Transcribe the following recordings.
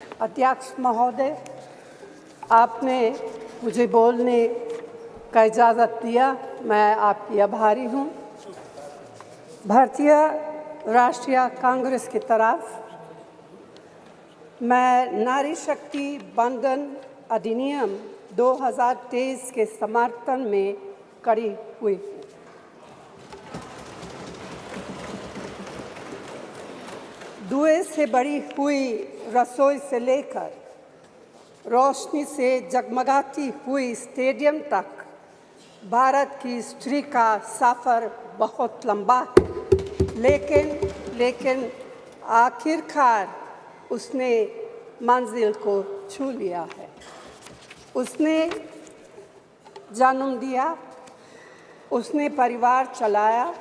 अध्यक्ष महोदय, आपने मुझे बोलने का इजाज़त दिया, मैं आपकी आभारी हूँ। भारतीय राष्ट्रीय कांग्रेस की तरफ मैं नारी शक्ति बंधन अधिनियम 2023 के समर्थन में खड़ी हुई हूँ। धुएं से भरी हुई रसोई से लेकर रोशनी से जगमगाती हुई स्टेडियम तक भारत की स्त्री का सफ़र बहुत लंबा है, लेकिन आखिरकार उसने मंजिल को छू लिया है। उसने जन्म दिया, उसने परिवार चलाया,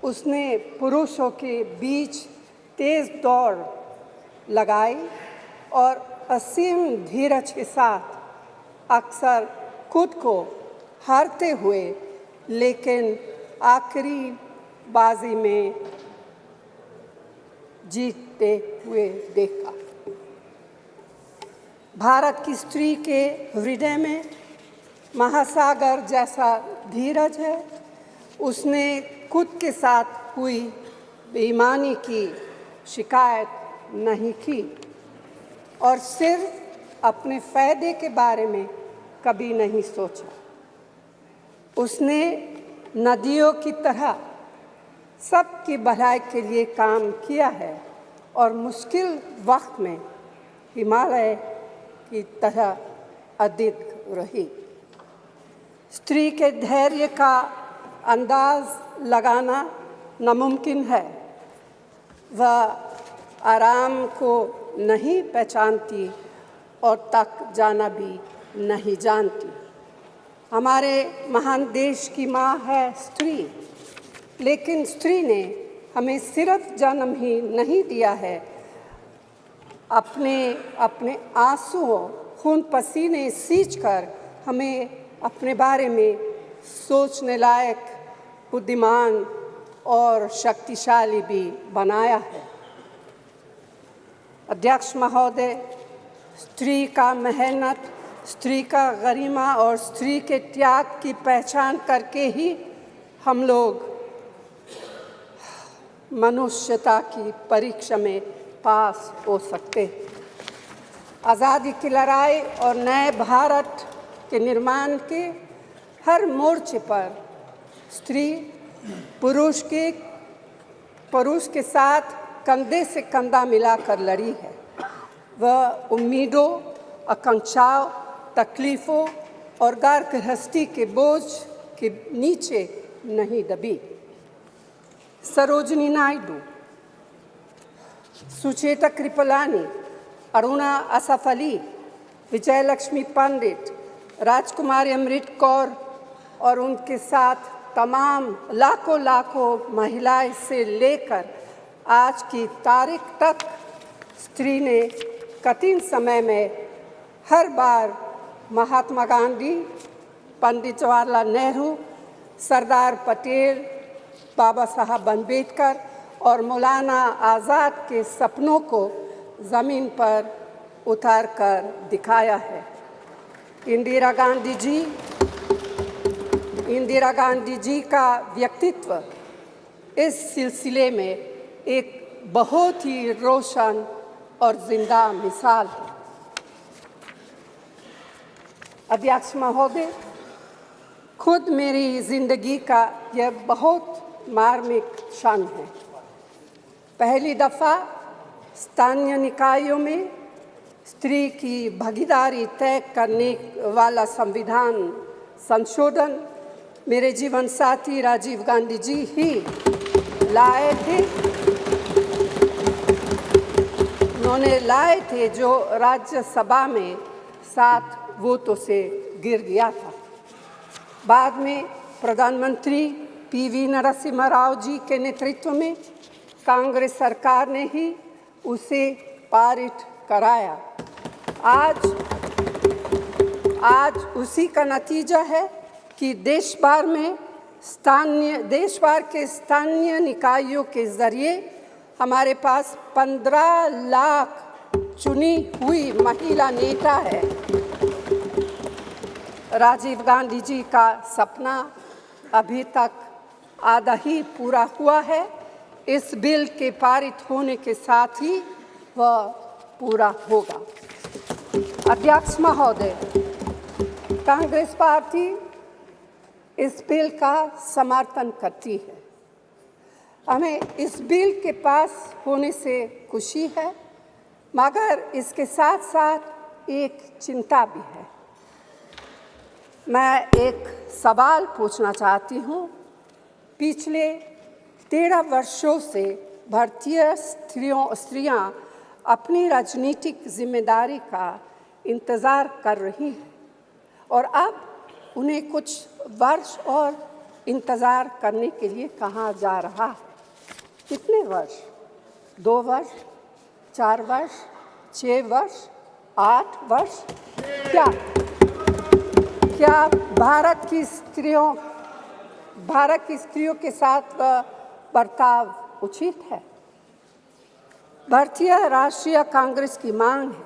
उसने पुरुषों के बीच तेज दौड़ लगाई और असीम धीरज के साथ अक्सर खुद को हारते हुए लेकिन आखिरी बाजी में जीतते हुए देखा। भारत की स्त्री के हृदय में महासागर जैसा धीरज है। उसने खुद के साथ हुई बेईमानी की शिकायत नहीं की और सिर्फ अपने फ़ायदे के बारे में कभी नहीं सोचा। उसने नदियों की तरह सबकी भलाई के लिए काम किया है और मुश्किल वक्त में हिमालय की तरह अडिग रही। स्त्री के धैर्य का अंदाज लगाना नामुमकिन है। वह आराम को नहीं पहचानती और तक जाना भी नहीं जानती। हमारे महान देश की माँ है स्त्री, लेकिन स्त्री ने हमें सिर्फ जन्म ही नहीं दिया है, अपने आंसुओं खून पसीने सींचकर हमें अपने बारे में सोचने लायक, बुद्धिमान और शक्तिशाली भी बनाया है। अध्यक्ष महोदय, स्त्री का मेहनत, स्त्री का गरिमा और स्त्री के त्याग की पहचान करके ही हम लोग मनुष्यता की परीक्षा में पास हो सकते हैं। आज़ादी की लड़ाई और नए भारत के निर्माण के हर मोर्चे पर स्त्री पुरुष के साथ कंधे से कंधा मिलाकर लड़ी है। वह उम्मीदों, आकांक्षाओं, तकलीफ़ों और घर गृहस्थी के बोझ के नीचे नहीं दबी। सरोजिनी नायडू, सुचेता कृपलानी, अरुणा असफ अली, विजयलक्ष्मी पंडित, राजकुमारी अमृत कौर और उनके साथ तमाम लाखों महिलाएं से लेकर आज की तारीख तक स्त्री ने कठिन समय में हर बार महात्मा गांधी, पंडित जवाहरलाल नेहरू, सरदार पटेल, बाबा साहब अम्बेडकर और मौलाना आज़ाद के सपनों को ज़मीन पर उतार कर दिखाया है। इंदिरा गांधी जी का व्यक्तित्व इस सिलसिले में एक बहुत ही रोशन और जिंदा मिसाल है। अध्यक्ष महोदय, खुद मेरी जिंदगी का यह बहुत मार्मिक क्षण है। पहली दफ़ा स्थानीय निकायों में स्त्री की भागीदारी तय करने वाला संविधान संशोधन मेरे जीवन साथी राजीव गांधी जी ही लाए थे। उन्होंने लाए थे जो राज्यसभा में 7 वोटों से गिर गया था। बाद में प्रधानमंत्री PV नरसिम्हा राव जी के नेतृत्व में कांग्रेस सरकार ने ही उसे पारित कराया। आज उसी का नतीजा है कि देश भर के स्थानीय निकायों के जरिए हमारे पास 15 लाख चुनी हुई महिला नेता है। राजीव गांधी जी का सपना अभी तक आधा ही पूरा हुआ है। इस बिल के पारित होने के साथ ही वह पूरा होगा। अध्यक्ष महोदय, कांग्रेस पार्टी इस बिल का समर्थन करती है। हमें इस बिल के पास होने से खुशी है, मगर इसके साथ साथ एक चिंता भी है। मैं एक सवाल पूछना चाहती हूँ। पिछले 13 वर्षों से भारतीय स्त्रियां अपनी राजनीतिक जिम्मेदारी का इंतज़ार कर रही हैं और अब उन्हें कुछ वर्ष और इंतज़ार करने के लिए कहा जा रहा है। कितने वर्ष? 2 वर्ष, 4 वर्ष, 6 वर्ष, 8 वर्ष? क्या भारत की स्त्रियों के साथ बर्ताव उचित है? भारतीय राष्ट्रीय कांग्रेस की मांग है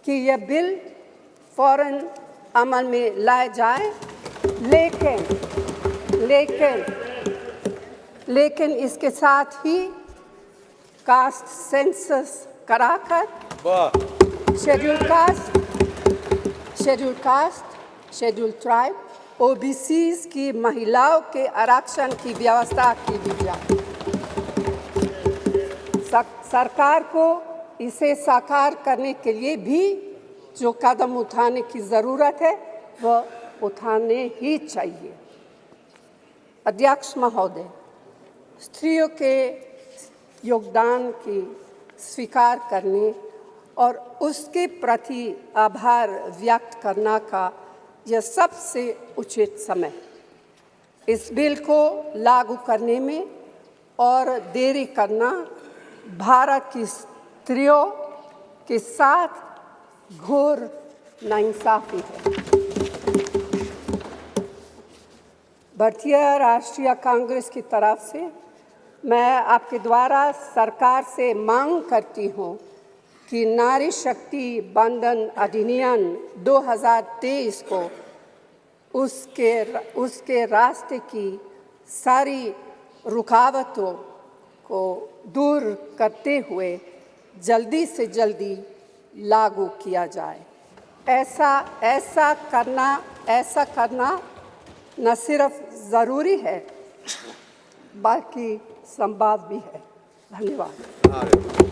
कि यह बिल फौरन अमल में लाया जाए, लेकिन इसके साथ ही कास्ट सेंसस कराकर शेड्यूल ट्राइब, ओबीसीज की महिलाओं के आरक्षण की व्यवस्था की भी जाए। सरकार को इसे साकार करने के लिए भी जो कदम उठाने की ज़रूरत है वह उठाने ही चाहिए। अध्यक्ष महोदय, स्त्रियों के योगदान की स्वीकार करने और उसके प्रति आभार व्यक्त करना का यह सबसे उचित समय। इस बिल को लागू करने में और देरी करना भारत की स्त्रियों के साथ घोर नाइंसाफी है। भारतीय राष्ट्रीय कांग्रेस की तरफ से मैं आपके द्वारा सरकार से मांग करती हूँ कि नारी शक्ति बंधन अधिनियम 2023 को उसके रास्ते की सारी रुकावटों को दूर करते हुए जल्दी से जल्दी लागू किया जाए। ऐसा करना न सिर्फ ज़रूरी है बल्कि संभव भी है। धन्यवाद।